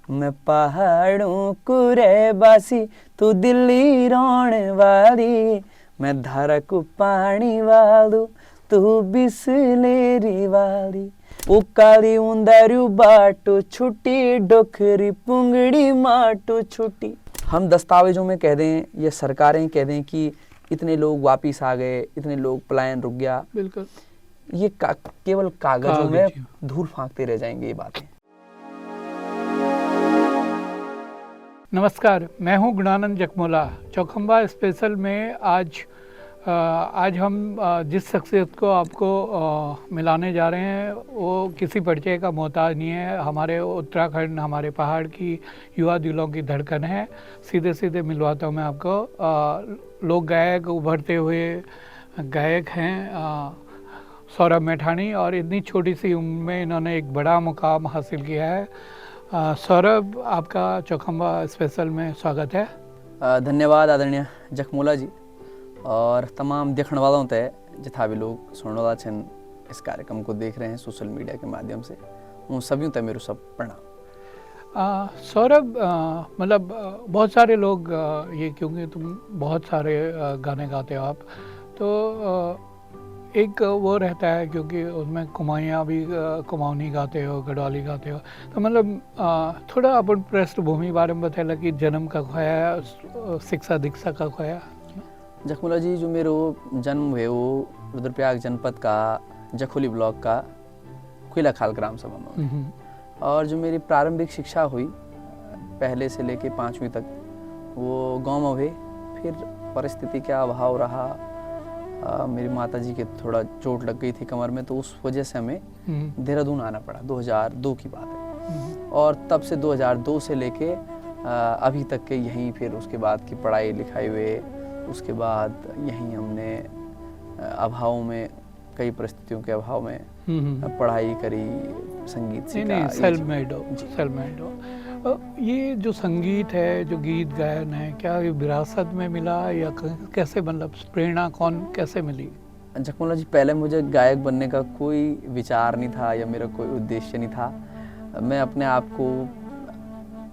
मैं पहाड़ों को रहवासी, तू दिल्ली रोने वाली, मैं धारा को पानी वालू, तू बिसलेरी वाली। ओ काली उंदरू बाटो छुट्टी, डोखरी पुंगड़ी माटो छुट्टी। हम दस्तावेजों में कह दें या सरकारें कह दें कि इतने लोग वापिस आ गए, इतने लोग पलायन रुक गया, बिल्कुल ये केवल कागजों में धूल फांकते रह जाएंगे ये बातें। नमस्कार, मैं हूं गुणानंद जखमोला। चौखंबा स्पेशल में आज हम जिस शख्सियत को आपको मिलाने जा रहे हैं वो किसी परिचय का मोहताज नहीं है। हमारे उत्तराखंड, हमारे पहाड़ की युवा दिलों की धड़कन है। सीधे सीधे मिलवाता हूँ मैं आपको। लोक गायक, उभरते हुए गायक हैं सौरभ मैठाणी, और इतनी छोटी सी उम्र में इन्होंने एक बड़ा मुकाम हासिल किया है। सौरभ, आपका चौखंबा स्पेशल में स्वागत है। धन्यवाद आदरणीय जखमोला जी, और तमाम देखने वालों तय जिथा भी लोग सुनने वाला छन इस कार्यक्रम को देख रहे हैं सोशल मीडिया के माध्यम से, उन सभी तय मेरे सब प्रणाम। सौरभ, मतलब बहुत सारे लोग ये, क्योंकि तुम बहुत सारे गाने गाते हो आप, तो एक वो रहता है क्योंकि उसमें कुमाइयाँ भी, कुमाऊनी गाते हो, गढ़वाली गाते हो, तो मतलब थोड़ा अपन पृष्ठभूमि बारे में बताया कि जन्म का खोया, शिक्षा दीक्षा का खोया। जखमोला जी, जो मेरो जन्म हुए वो रुद्रप्रयाग जनपद का जखोली ब्लॉक का खुला खाल ग्राम सभा में, और जो मेरी प्रारंभिक शिक्षा हुई पहले से लेके 5वीं तक वो गांव में हुई। फिर परिस्थिति का अभाव रहा, मेरी माता जी के थोड़ा चोट लग गई थी कमर में, तो उस वजह से हमें देहरादून आना पड़ा। 2002 की बात है, और तब से 2002 से लेके अभी तक के यहीं, फिर उसके बाद की पढ़ाई लिखाई हुए, उसके बाद यहीं हमने अभाव में, कई परिस्थितियों के अभाव में पढ़ाई करी, संगीत सीखा। सेल्फ मेड हो। ये जो संगीत है, जो गीत गायन है, क्या ये विरासत में मिला या कैसे, मतलब प्रेरणा कैसे मिली? जखमोला जी, पहले मुझे गायक बनने का कोई विचार नहीं था या मेरा कोई उद्देश्य नहीं था। मैं अपने आप को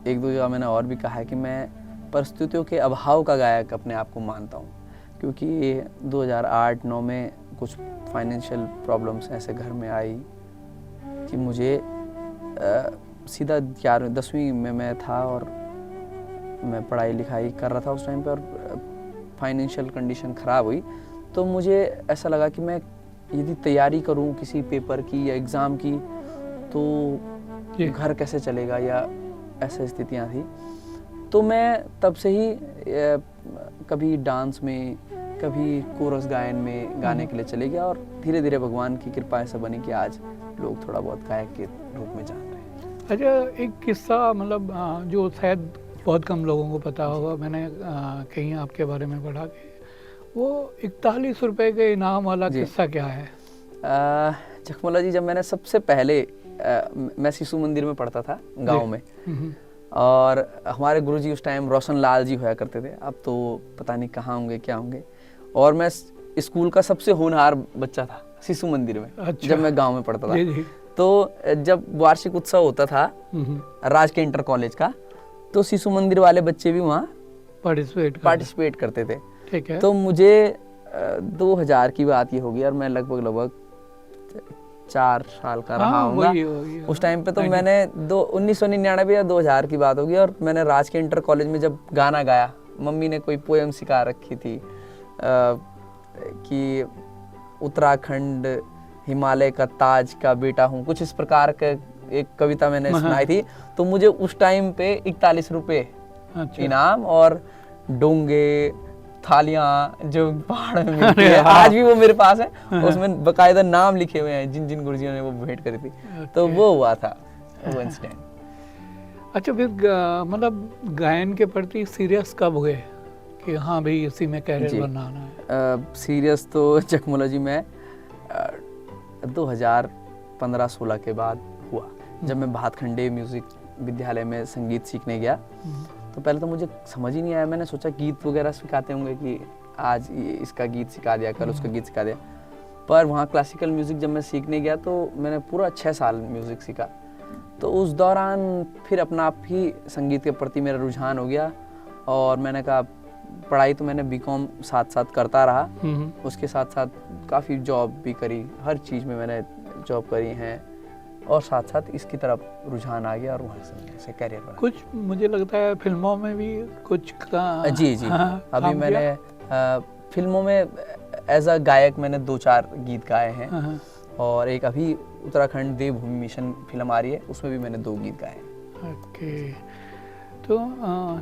एक दो जगह मैंने और भी कहा है कि मैं परिस्थितियों के अभाव का गायक अपने आप को मानता हूँ, क्योंकि 2008-9 में कुछ फाइनेंशियल प्रॉब्लम्स ऐसे घर में आई कि मुझे सीधा 10वीं में मैं था और मैं पढ़ाई लिखाई कर रहा था उस टाइम पे, और फाइनेंशियल कंडीशन ख़राब हुई। तो मुझे ऐसा लगा कि मैं यदि तैयारी करूं किसी पेपर की या एग्ज़ाम की तो घर कैसे चलेगा, या ऐसी स्थितियां थी। तो मैं तब से ही कभी डांस में, कभी कोरस गायन में गाने के लिए चले गया, और धीरे धीरे भगवान की कृपा ऐसा बनी कि आज लोग थोड़ा बहुत गायक के रूप में जान रहे हैं। अच्छा, एक किस्सा, मतलब जो शायद बहुत कम लोगों को पता होगा, मैंने कहीं आपके बारे में पढ़ा कि वो 41 रुपए के इनाम वाला किस्सा क्या है? जखमोला जी, जब मैंने सबसे पहले मैं शिशु मंदिर में पढ़ता था गांव में, और हमारे गुरुजी उस टाइम रोशन लाल जी होया करते थे, अब तो पता नहीं कहाँ होंगे, क्या होंगे। और मैं स्कूल का सबसे होनहार बच्चा था शिशु मंदिर में। अच्छा। जब मैं गांव में पढ़ता था, तो जब वार्षिक उत्सव होता था राजकीय इंटर कॉलेज का, तो शिशु मंदिर वाले बच्चे भी वहाँ पार्टिसिपेट करते थे। ठीक है। तो मुझे 2000 की बात ये होगी, और मैं लगभग 4 साल का रहा हूँ उस टाइम पे। तो मैंने 1999 या 2000 की बात होगी, और मैंने राजकीय इंटर कॉलेज में जब गाना गाया, मम्मी ने कोई पोएम सिखा रखी थी कि उत्तराखंड हिमालय का ताज का बेटा हूँ, कुछ इस प्रकार का एक कविता मैंने सुनाई थी। तो मुझे उस टाइम पे 41 रुपए इनाम और डोंगे, थालियां जो पहाड़ में मिलती है, आज भी वो मेरे पास है, उसमें बकायदा नाम लिखे हुए हैं जिन जिन गुरुजियों ने वो भेंट करी थी। तो वो हुआ था वो इंसिडेंट। अच्छा, फिर मतलब गायन के प्रति सीरियस कब हुए कि हाँ भाई इसी में कैरियर बनाना है? सीरियस तो जखमोला जी मैं 2015-16 के बाद हुआ, जब मैं भातखंडे म्यूजिक विद्यालय में संगीत सीखने गया। तो पहले तो मुझे समझ ही नहीं आया, मैंने सोचा गीत वगैरह सिखाते होंगे कि आज इसका गीत सिखा दिया, कल उसका गीत सिखा दिया। पर वहाँ क्लासिकल म्यूज़िक जब मैं सीखने गया तो मैंने पूरा 6 साल म्यूज़िक सीखा। तो उस दौरान फिर अपना आप ही संगीत के प्रति मेरा रुझान हो गया और मैंने कहा पढ़ाई तो मैंने बीकॉम साथ साथ करता रहा, उसके साथ साथ काफ़ी जॉब भी करी, हर चीज़ में मैंने जॉब करी हैं और साथ साथ इसकी तरफ रुझान आ गया और वहाँ से कैरियर बना। कुछ मुझे लगता है फिल्मों में भी कुछ का जी अभी मैंने फिल्मों में एज अ गायक मैंने 2-4 गीत गाए हैं और एक अभी उत्तराखंड देवभूमि मिशन फिल्म आ रही है, उसमें भी मैंने 2 गीत गाए हैं। ओके, तो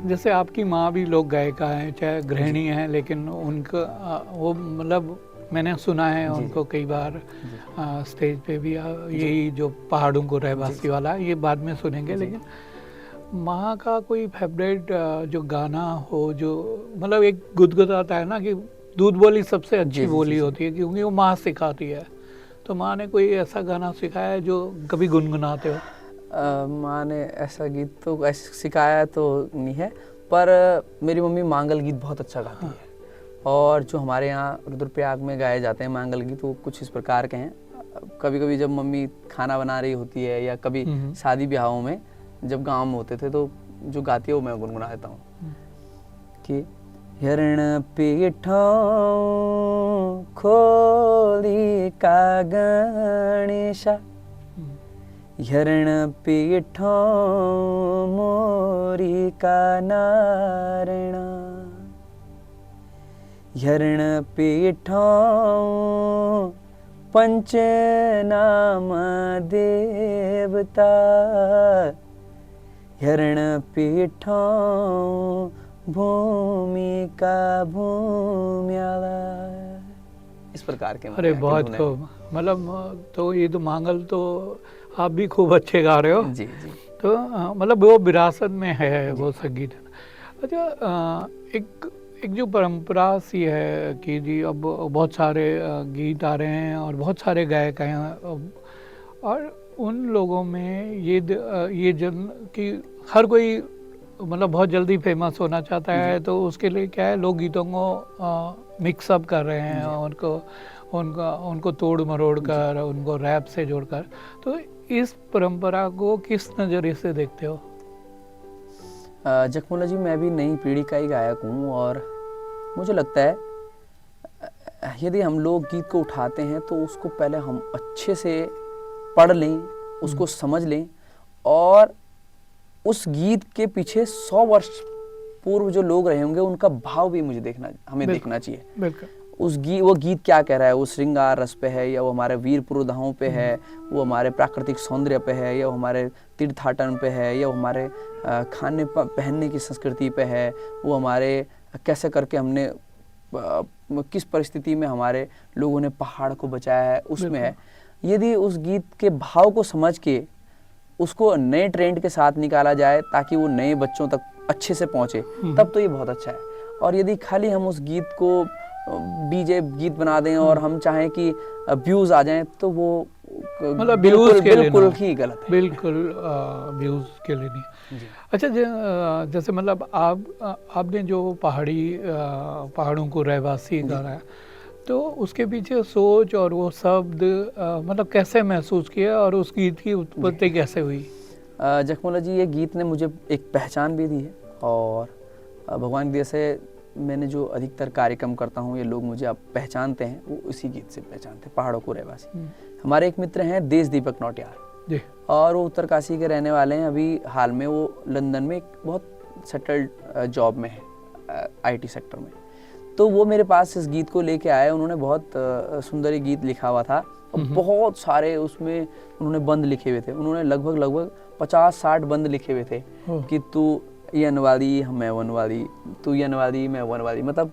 जैसे आपकी माँ भी लोक गायिका हैं, चाहे गृहिणी हैं, लेकिन उनका वो मतलब मैंने सुना है उनको कई बार स्टेज पे भी यही जो पहाड़ों को रहवासी वाला, ये बाद में सुनेंगे, लेकिन माँ का कोई फेवरेट जो गाना हो, जो मतलब एक गुदगुदाता है ना कि दूध बोली सबसे अच्छी बोली होती है क्योंकि वो माँ सिखाती है, तो माँ ने कोई ऐसा गाना सिखाया है जो कभी गुनगुनाते हो? माँ ने ऐसा गीत तो ऐसे सिखाया तो नहीं है, पर मेरी मम्मी मांगल गीत बहुत अच्छा गाती है और जो हमारे यहाँ रुद्रप्रयाग में गाए जाते हैं मांगल गीत वो कुछ इस प्रकार के हैं। कभी कभी जब मम्मी खाना बना रही होती है या कभी शादी ब्याहों में जब गाँव में होते थे तो जो गाती है वो मैं गुनगुना देता हूँ कि हिरण पीठों खोली का गणेशा, हिरण पीठों मोरी का नारणा, हिरण पीठों पंच नाम देवता, हिरण पीठों भूमि का भूम्याला। इस प्रकार के अरे बहुत खूब, मतलब तो ये तो मांगल तो आप भी खूब अच्छे गा रहे हो। जी तो मतलब वो विरासत में है वो संगीत। अच्छा, एक जो परंपरा सी है कि जी अब बहुत सारे गीत आ रहे हैं और बहुत सारे गायक आए हैं और उन लोगों में ये जन कि हर कोई मतलब बहुत जल्दी फेमस होना चाहता है, तो उसके लिए क्या है लोग गीतों को मिक्सअप कर रहे हैं, उनको तोड़ मरोड़ कर उनको रैप से जोड़कर, तो इस परंपरा को किस नज़रिए से देखते हो? जखमोला जी, मैं भी नई पीढ़ी का ही गायक हूँ और मुझे लगता है यदि हम लोग गीत को उठाते हैं तो उसको पहले हम अच्छे से पढ़ लें, उसको समझ लें और उस गीत के पीछे 100 वर्ष पूर्व जो लोग रहे होंगे उनका भाव भी हमें देखना चाहिए। बिल्कुल। वो गीत क्या कह रहा है, वो श्रृंगार रस पे है या वो हमारे वीर पुरोधाओं पे है, वो हमारे प्राकृतिक सौंदर्य पे है या वो हमारे तीर्थाटन पे है या वो हमारे खाने पहनने की संस्कृति पे है, वो हमारे कैसे करके हमने किस परिस्थिति में हमारे लोगों ने पहाड़ को बचाया है उसमें है। यदि उस गीत के भाव को समझ के उसको नए ट्रेंड के साथ निकाला जाए ताकि वो नए बच्चों तक अच्छे से पहुंचे, तब तो ये बहुत अच्छा है। और यदि खाली हम उस गीत को डीजे गीत बना दें और हम चाहें कि व्यूज आ जाएं तो वो मतलब बिल्कुल ही गलत है। बिल्कुल व्यूज के लिए नहीं। अच्छा, जैसे मतलब आपने जो पहाड़ों को रहवासी करा है, तो उसके पीछे सोच और वो शब्द मतलब कैसे महसूस किया और उस गीत की उत्पत्ति कैसे हुई? जखमोला जी, ये गीत ने मुझे एक पहचान भी दी है और भगवान की दया से मैंने जो अधिकतर कार्यक्रम करता हूँ ये लोग मुझे अब पहचानते हैं, वो उसी गीत से पहचानते हैं, पहाड़ों को रहवासी। हमारे एक मित्र हैं देश दीपक नौटियाल और वो उत्तरकाशी के रहने वाले हैं। अभी हाल में वो लंदन में एक बहुत सेटल्ड जॉब में है IT सेक्टर में। तो वो मेरे पास इस गीत को लेके आए। उन्होंने बहुत सुंदर गीत लिखा हुआ था और बहुत सारे उसमें उन्होंने बंद लिखे हुए थे। उन्होंने लगभग 50-60 बंद लिखे हुए थे कि तू ये अनवादी मैं वनवादी, तू ये अनवादी मैं वनवादी, मतलब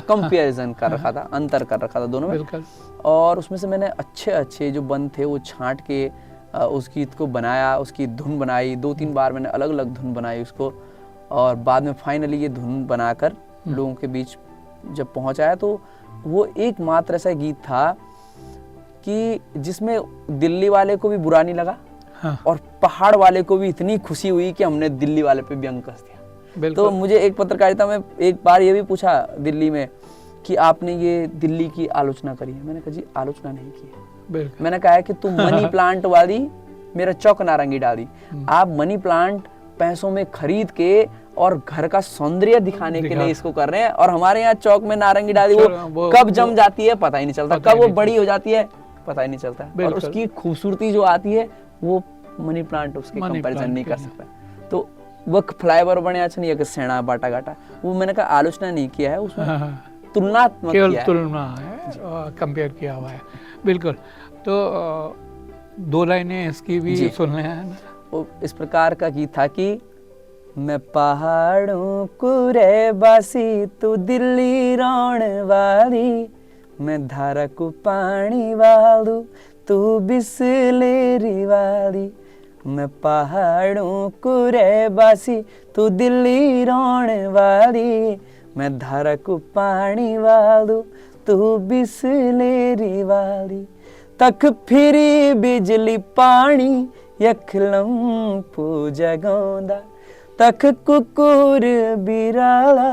कंपेरिजन कर रखा था, अंतर कर रखा था दोनों में। और उसमें से मैंने अच्छे जो बंद थे वो छांट के उस गीत को बनाया, उसकी धुन बनाई। 2-3 बार मैंने अलग अलग धुन बनाई उसको और बाद में फाइनली ये धुन बनाकर लोगों के बीच जब पहुंचाया तो वो एकमात्र ऐसा गीत था कि जिसमें दिल्ली वाले को भी बुरा नहीं लगा और पहाड़ वाले को भी इतनी खुशी हुई कि हमने दिल्ली वाले पे भी अंक कस दिया। तो मुझे एक पत्रकारिता में एक बार ये भी पूछा दिल्ली में कि आपने ये दिल्ली की आलोचना करी है। मैंने कहा जी आलोचना नहीं की है, मैंने कहा है कि तुम मनी प्लांट वाली मेरा चौक नारंगी डाल दी। आप मनी प्लांट पैसों में खरीद के और घर का सौंदर्य दिखाने के लिए इसको कर रहे हैं, और हमारे यहाँ चौक में नारंगी डाली वो कब जम जाती है पता ही नहीं चलता, कब वो बड़ी हो जाती है पता ही नहीं चलता, और उसकी खूबसूरती जो आती है वो मनी प्लांट उसके कंपैरिजन नहीं कर सकता। तो वो फ्लाईओवर बने अच्छा नहीं है कि सेना बाटा घाटा, वो मैंने कहा आलोचना नहीं किया है, उसमें तुलनात्मक केवल किया है, तुलना है, कंपेयर किया हुआ है। बिल्कुल। तो 2 लाइनें इसकी भी सुन लें है ना। वो इस प्रकार का गीत था कि मैं पहाड़ों को रहवासी तू दिल्ली रोण वाली, मैं धारा को पानी वालू तू बिसलेरी वाली, मैं पहाड़ों को रहवासी तू दिल्ली रोण वाली, मैं धारा को पानी वालू तू बिसलेरी वाली, तक फिरी बिजली पानी यखलम पूजा गौंदा, तक कुकुर बिराला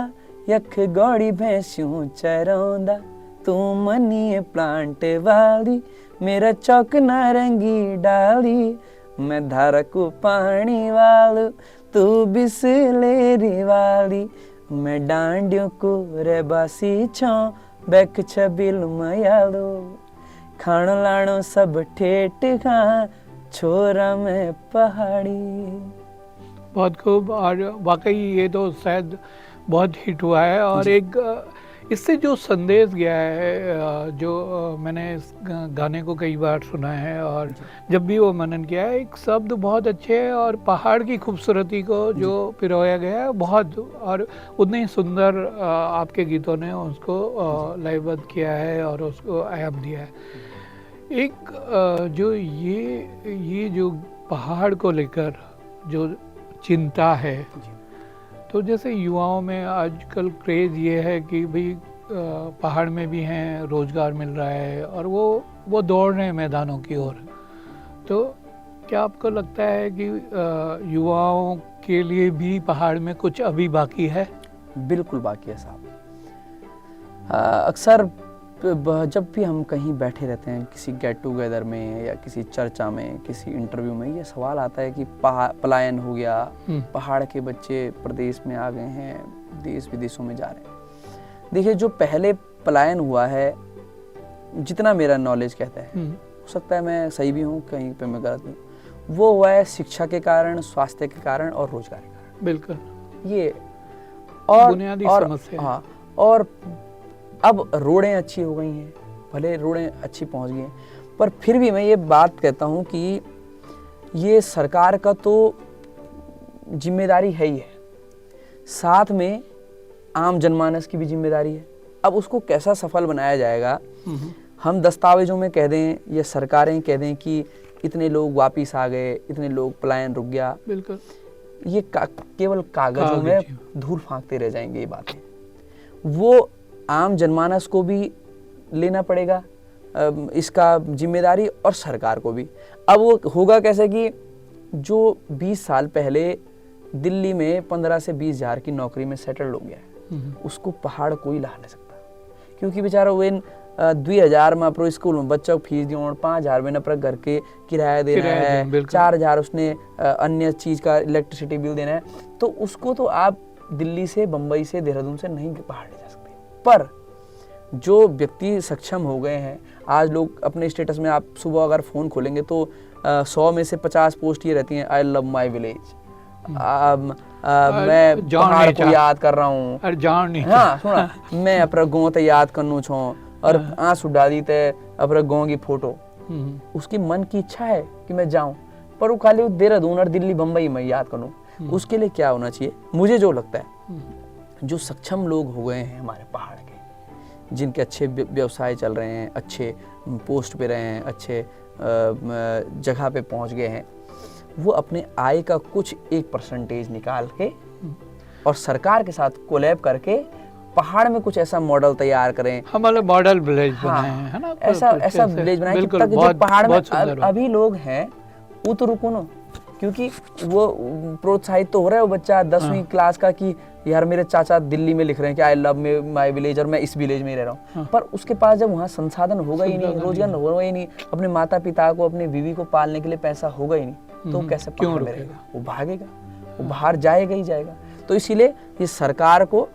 यख गौड़ी भैंस्यूं चरौंदा, तू मनी प्लांट वाली मेरा चौक नारंगी डाली, मैं धारा को पानी वालू तू बिसलेरी वाली, मैं डांडियों को रेबासी छौं बैक छबिल मयालो, खाण लाणो सब ठेठ खा छोरा में पहाड़ी। बहुत खूब। और वाकई ये तो शायद बहुत हिट हुआ है, और एक इससे जो संदेश गया है, जो मैंने इस गाने को कई बार सुना है और जब भी वो मनन किया है, एक शब्द बहुत अच्छे है और पहाड़ की खूबसूरती को जो पिरोया गया है बहुत, और उतने ही सुंदर आपके गीतों ने उसको लयबद्ध किया है और उसको आयाम दिया है। एक जो ये जो पहाड़ को लेकर जो चिंता है, तो जैसे युवाओं में आजकल क्रेज़ ये है कि भाई पहाड़ में भी हैं, रोज़गार मिल रहा है और वो दौड़ रहे हैं मैदानों की ओर। तो क्या आपको लगता है कि युवाओं के लिए भी पहाड़ में कुछ अभी बाकी है? बिल्कुल बाकी है साहब। अक्सर जब भी हम कहीं बैठे रहते हैं किसी गेट टुगेदर में या किसी चर्चा में, किसी इंटरव्यू में, ये सवाल आता है कि पलायन हो गया, पहाड़ के बच्चे प्रदेश में आ गए हैं, देश विदेशों में जा रहे हैं। देखिए, जो पहले पलायन हुआ है, जितना मेरा नॉलेज कहता है, हो सकता है मैं सही भी हूँ, कहीं पे मैं गलत हूँ, वो हुआ है शिक्षा के कारण, स्वास्थ्य के कारण और रोजगार के कारण। बिल्कुल, ये और बुनियादी समस्या। हाँ, और अब रोडें अच्छी हो गई हैं, भले रोडें अच्छी पहुंच गई हैं, पर फिर भी मैं ये बात कहता हूं कि ये सरकार का तो जिम्मेदारी है ही है, साथ में आम जनमानस की भी जिम्मेदारी है। अब उसको कैसा सफल बनाया जाएगा, हम दस्तावेजों में कह दें या सरकारें कह दें कि इतने लोग वापिस आ गए, इतने लोग पलायन रुक गया, बिल्कुल, ये केवल कागजों में धूल फांकते रह जाएंगे ये बातें। वो आम जनमानस को भी लेना पड़ेगा इसका जिम्मेदारी, और सरकार को भी। अब वो होगा कैसे कि जो 20 साल पहले दिल्ली में 15 से 20 हज़ार की नौकरी में सेटल हो गया है, उसको पहाड़ कोई ला नहीं सकता, क्योंकि बेचारा वो 2000 में अपने स्कूल में बच्चों को फीस दी, 5000 में अपने घर के किराया देना है, 4000 उसने अन्य चीज़ का इलेक्ट्रिसिटी बिल देना है, तो उसको तो आप दिल्ली से, बम्बई से, देहरादून से नहीं पहाड़ ले जा सकते। पर जो व्यक्ति सक्षम हो गए हैं, आज लोग अपने स्टेटस में, आप सुबह अगर फ़ोन खोलेंगे तो 100 में से 50 पोस्ट ये रहती हैं, आई लव माई विलेज, मैं पहाड़ को याद कर रहा हूँ, हाँ सुना, मैं अपना गाँव तो याद करनू छो, और आंसू डाली ते अपने गाँव की फोटो। उसकी मन की इच्छा है कि मैं जाऊँ, पर वो खाली देहरादून और दिल्ली बम्बई में याद करूँ। उसके लिए क्या होना चाहिए, मुझे जो लगता है, जो सक्षम लोग हो गए हैं हमारे पहाड़ के, जिनके अच्छे व्यवसाय चल रहे हैं, अच्छे पोस्ट पे रहे हैं, अच्छे जगह पे पहुंच गए हैं, वो अपने आय का कुछ 1% निकाल के और सरकार के साथ कोलैब करके पहाड़ में कुछ ऐसा मॉडल तैयार करें। हमारे मॉडल विलेज बनाए हैं, है ना, ऐसा विलेज बनाए कि जो पहाड़ में अभी लोग हैं, वो तो रुको ना, क्योंकि वो प्रोत्साहित तो हो रहा है वो बच्चा 10वीं क्लास का कि यार मेरे चाचा दिल्ली में लिख रहे हैं कि आई लव माई विलेज और मैं इस विलेज में ही रह रहा हूँ, पर उसके पास जब वहाँ संसाधन होगा ही नहीं, रोजगार होगा ही नहीं, अपने माता पिता को अपनी बीवी को पालने के लिए पैसा होगा ही नहीं, तो कैसे पहाड़ में रहेगा? वो भागेगा, वो बाहर जाएगा ही जाएगा। तो इसीलिए ये सरकार को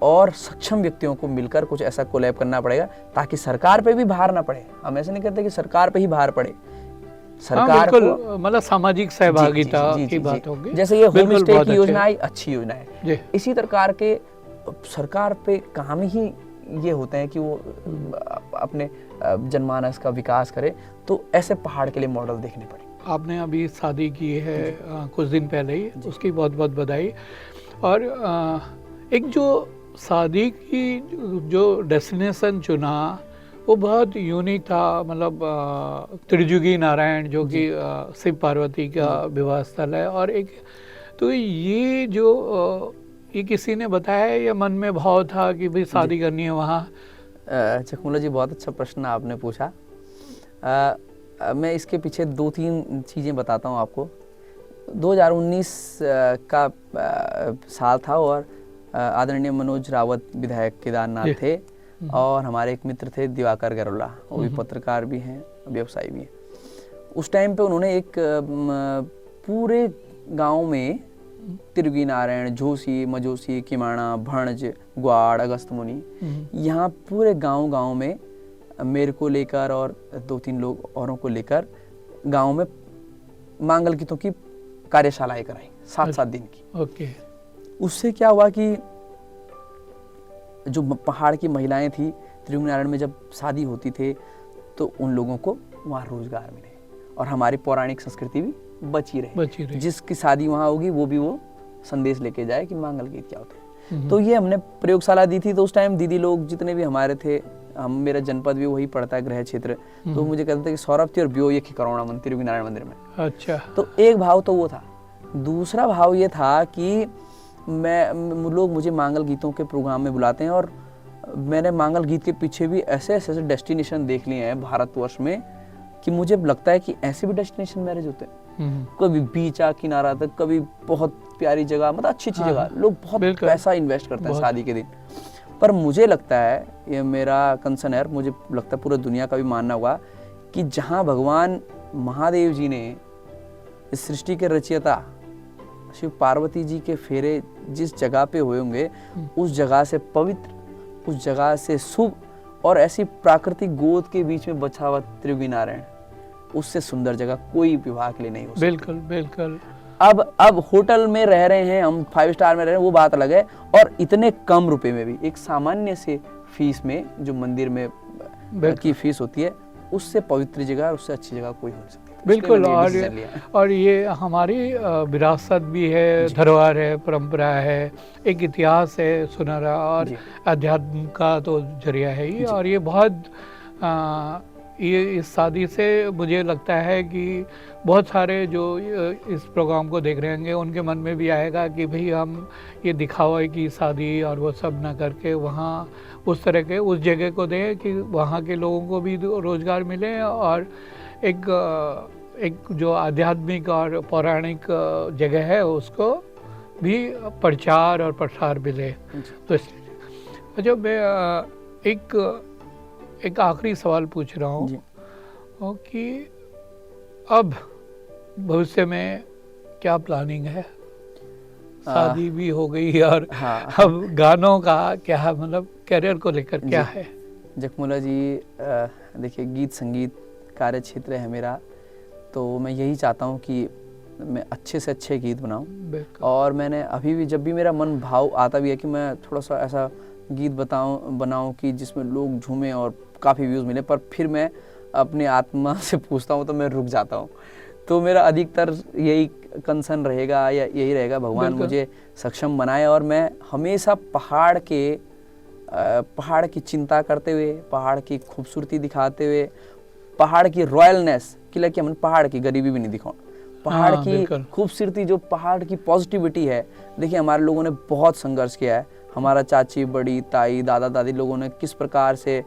और सक्षम व्यक्तियों को मिलकर कुछ ऐसा कोलैब करना पड़ेगा ताकि सरकार पे भी भार ना पड़े। हम ऐसे नहीं कहते कि सरकार पे ही भार पड़े, सरकार को मतलब सामाजिक सहभागिता की बात होगी। जैसे ये होम स्टे की योजना आई, अच्छी योजना है। इसी प्रकार के सरकार पे काम ही ये होते हैं कि वो अपने जनमानस का विकास करे, तो ऐसे पहाड़ के लिए मॉडल देखने पड़े। आपने अभी शादी की है कुछ दिन पहले ही, उसकी बहुत बहुत बधाई। और एक जो शादी की जो डेस्टिनेशन चुना वो बहुत यूनिक था, मतलब त्रिजुगी नारायण जो कि शिव पार्वती का विवाह स्थल है। और एक तो ये जो ये किसी ने बताया या मन में भाव था कि भाई शादी करनी है वहाँ? चकमोला जी, बहुत अच्छा प्रश्न आपने पूछा। मैं इसके पीछे 2-3 चीज़ें बताता हूँ आपको। 2019 का साल था और आदरणीय मनोज रावत विधायक केदारनाथ थे और हमारे एक मित्र थे दिवाकर गरोला, वो भी पत्रकार भी हैं, व्यवसायी भी हैं। उस टाइम पे उन्होंने एक पूरे गांव में त्रिजुगी नारायण, झोसी, मजोसी, किमाणा, भणज, ग्वाड़, अगस्तमुनि, यहाँ पूरे गांव में मेरे को लेकर और 2-3 लोग औरों को लेकर गांव में मांगल गीतों की कार्यशालाएं कराई 7-7 दिन की। ओके। उससे क्या हुआ कि जो पहाड़ की महिलाएं थी, त्रिजुगी नारायण में जब शादी होती थे तो उन लोगों को वहाँ रोजगार मिले और हमारी पौराणिक संस्कृति भी बची रहे। जिसकी शादी वहाँ होगी वो भी वो संदेश लेके जाए कि मांगल गीत क्या होते हैं। तो ये हमने प्रयोगशाला दी थी। तो उस टाइम दीदी लोग जितने भी हमारे थे, मेरा जनपद भी वही पड़ता है, गृह क्षेत्र, तो मुझे कहते थे कि सौरभ थी और ब्यो ये करोड़ा मंदिर, त्रिजुगी नारायण मंदिर में। अच्छा। तो एक भाव तो वो था। दूसरा भाव ये था कि लोग मुझे मांगल गीतों के प्रोग्राम में बुलाते हैं और मैंने मांगल गीत के पीछे भी ऐसे ऐसे डेस्टिनेशन देख लिए हैं भारतवर्ष में कि मुझे लगता है कि ऐसे भी डेस्टिनेशन मैरिज होते हैं। कभी बीच किनारा तक, कभी बहुत प्यारी जगह, मतलब अच्छी जगह, लोग बहुत पैसा इन्वेस्ट करते हैं शादी के दिन। पर मुझे लगता है, ये मेरा कंसर्न है, मुझे लगता है पूरा दुनिया का भी मानना होगा कि जहाँ भगवान महादेव जी ने इस सृष्टि के रचयिता शिव पार्वती जी के फेरे जिस जगह पे हुए होंगे, उस जगह से पवित्र, उस जगह से शुभ और ऐसी प्राकृतिक गोद के बीच में बचा हुआ त्रिजुगी नारायण, उससे सुंदर जगह कोई विवाह के लिए नहीं हो सकती। बिल्कुल बिल्कुल। अब होटल में रह रहे हैं हम, 5 स्टार में रह रहे हैं, वो बात अलग है, और इतने कम रुपए में भी एक सामान्य से फीस में जो मंदिर में की फीस होती है, उससे पवित्र जगह, उससे अच्छी जगह कोई हो नहीं सकती। बिल्कुल। और ये हमारी विरासत भी है, धरोहर है, परंपरा है, एक इतिहास है सुनहरा, और अध्यात्म का तो जरिया है ही। और ये बहुत ये इस शादी से मुझे लगता है कि बहुत सारे जो इस प्रोग्राम को देख रहे होंगे उनके मन में भी आएगा कि भाई हम ये दिखावा की शादी और वो सब ना करके वहाँ उस तरह के उस जगह को दें कि वहाँ के लोगों को भी रोज़गार मिले और एक जो आध्यात्मिक और पौराणिक जगह है उसको भी प्रचार और प्रसार मिले। तो इसलिए जो मैं एक आखिरी सवाल पूछ रहा हूँ कि अब भविष्य में क्या प्लानिंग है? शादी भी हो गई और अब गानों का क्या, मतलब करियर को लेकर क्या है? जकमोला जी, देखिए गीत संगीत कार्य क्षेत्र है मेरा, तो मैं यही चाहता हूँ कि मैं अच्छे से अच्छे गीत बनाऊँ। और मैंने अभी भी, जब भी मेरा मन भाव आता भी है कि मैं थोड़ा सा ऐसा गीत बनाऊँ कि जिसमें लोग झूमें और काफ़ी व्यूज़ मिले, पर फिर मैं अपनी आत्मा से पूछता हूँ तो मैं रुक जाता हूँ। तो मेरा अधिकतर यही कंसर्न रहेगा या यही रहेगा, भगवान मुझे सक्षम बनाए और मैं हमेशा पहाड़ की चिंता करते हुए, पहाड़ की खूबसूरती दिखाते हुए, पहाड़ की रॉयलनेस कि हम पहाड़ की गरीबी भी नहीं दिखाऊं, पहाड़ की खूबसूरती, जो पहाड़ की पॉजिटिविटी है। देखिए हमारे लोगों ने बहुत संघर्ष किया है, हमारा चाची, बड़ी ताई, दादा दादी लोगों ने किस प्रकार से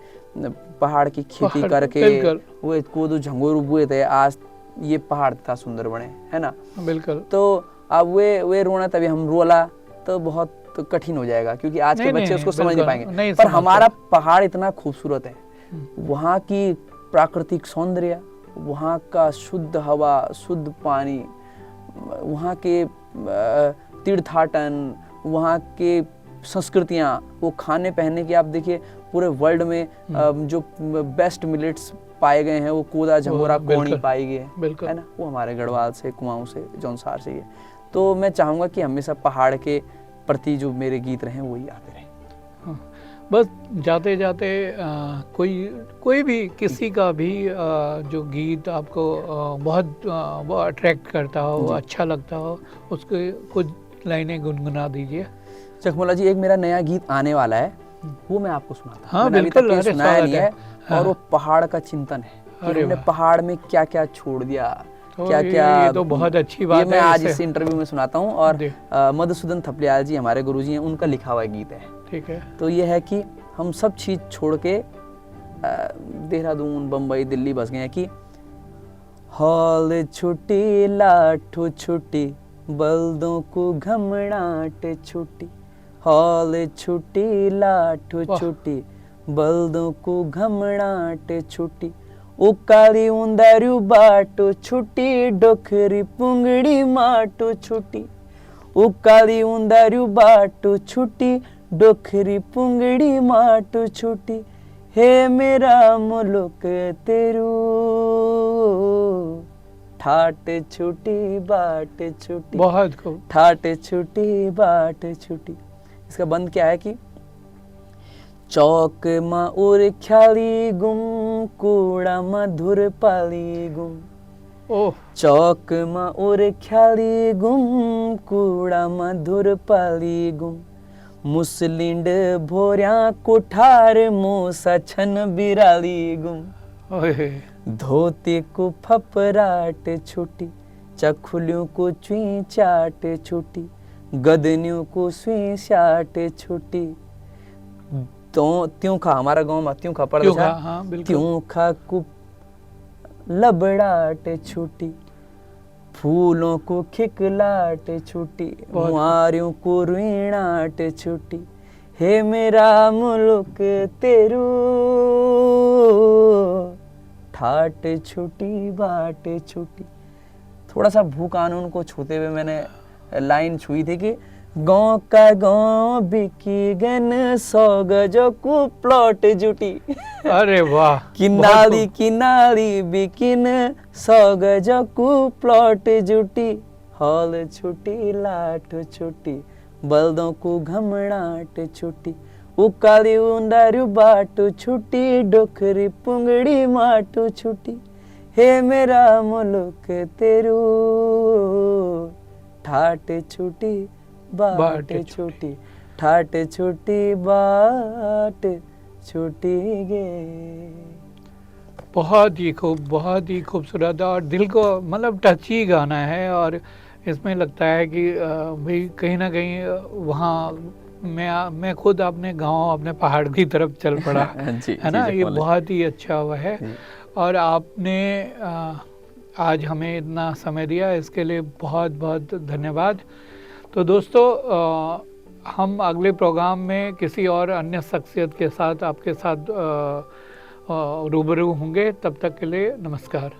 पहाड़ की खेती करके वो कोदो झंगोर बुए थे, आज ये पहाड़ था सुंदर बने, है ना। बिल्कुल। तो अब वे रोना तभी हम रोला तो बहुत कठिन हो जाएगा, क्योंकि आज के बच्चे उसको समझ नहीं पाएंगे। पर हमारा पहाड़ इतना खूबसूरत है, वहाँ की प्राकृतिक सौंदर्य, वहाँ का शुद्ध हवा, शुद्ध पानी, वहाँ के तीर्थाटन, वहाँ के संस्कृतियाँ, वो खाने पहनने की आप देखिए पूरे वर्ल्ड में जो बेस्ट मिलेट्स पाए गए हैं वो कोदा, झंगोरा, कोणी पाई गई है ना, वो हमारे गढ़वाल से, कुमाऊं से, जौनसार से ही है। तो मैं चाहूँगा कि हमेशा पहाड़ के प्रति जो मेरे गीत रहे वही आते रहे। बस जाते जाते कोई भी किसी का भी जो गीत आपको बहुत अट्रैक्ट करता हो, अच्छा लगता हो, उसके कुछ लाइनें गुनगुना दीजिए। चकमोला जी, एक मेरा नया गीत आने वाला है, वो मैं आपको सुनाता हूँ। हाँ बिल्कुल, अभी तक सुनाया नहीं है। हाँ। और वो पहाड़ का चिंतन है कि हमने पहाड़ में क्या क्या छोड़ दिया, तो क्या क्या। ये तो बहुत अच्छी बात है। मैं आज इस इंटरव्यू में सुनाता हूँ। और मधुसूदन थपलियाल जी हमारे गुरुजी हैं, उनका लिखा हुआ गीत है। ठीक है। तो ये है कि हम सब चीज छोड़ के देहरादून, बम्बई, दिल्ली बस गए हैं कि हॉल छुट्टी, लाठो छुट्टी, बल्दों को घमड़ाट छुट्टी, हॉल छुट्टी, लाठो छुट्टी, बल्दों को घमड़ाट छुट्टी, उकाली उंदारू बाटो छुट्टी, डोखरी पुंगड़ी माटो छुट्टी, उकाली उंदारू बाटो छुट्टी, डोखरी पुंगड़ी माटो छुट्टी, हे मेरा मुल्क तेरू, ठाट छुट्टी बाट छुट्टी, बहुत खूब, ठाट छुट्टी बाट छुट्टी। इसका बंद क्या है कि चौक मा उर ख्याली गुम, कूड़ा मधुर पाली गुम, ओह, चौक मा उर ख्याली गुम, कूड़ा मधुर पाली गुम, मुसलिंड भोरिया कोठार मोसा छन बिराली गुम, धोती को फपराट छुट्टी, चखुलियों को चुई चाट छुट्टी, गदनियों को सुई शाट छुट्टी, तो त्यों खा, हमारा गांव में त्यों खा पड़ त्यों खा को लबड़ाट छुट्टी, फूलों को खिकलाट छुट्टी, मुआरियों को रुइणाट छुट्टी, हे मेरा मुल्क तेरू, ठाट छुट्टी बाट छुट्टी। थोड़ा सा भू कानून को छूते हुए मैंने लाइन छुई थी कि गाँव का गाँव बिकी गन, 100 गजों को प्लॉट जुटी, अरे वाह, किनाली किनाली बिकिन, 100 गजों को प्लॉट जुटी, हॉल छुट्टी, लाठ छुट्टी, बल्दों को घमड़ाट छुट्टी, उकाली उंदारू बाटो छुट्टी, डोखरी पुंगड़ी माटो छुट्टी, हे मेरा मुल्क तेरू, ठाट छुट्टी बाट छुट्टी, ठाट छुट्टी बाट छुट्टी गे। बहुत ही खूब, बहुत ही खूबसूरत और दिल को मतलब टच ही गाना है। और इसमें लगता है कि भाई कहीं ना कहीं वहाँ मैं खुद अपने गांव, अपने पहाड़ की तरफ चल पड़ा है ना। ये बहुत ही अच्छा हुआ है। और आपने आज हमें इतना समय दिया, इसके लिए बहुत बहुत धन्यवाद। तो दोस्तों, हम अगले प्रोग्राम में किसी और अन्य शख्सियत के साथ आपके साथ रूबरू होंगे। तब तक के लिए नमस्कार।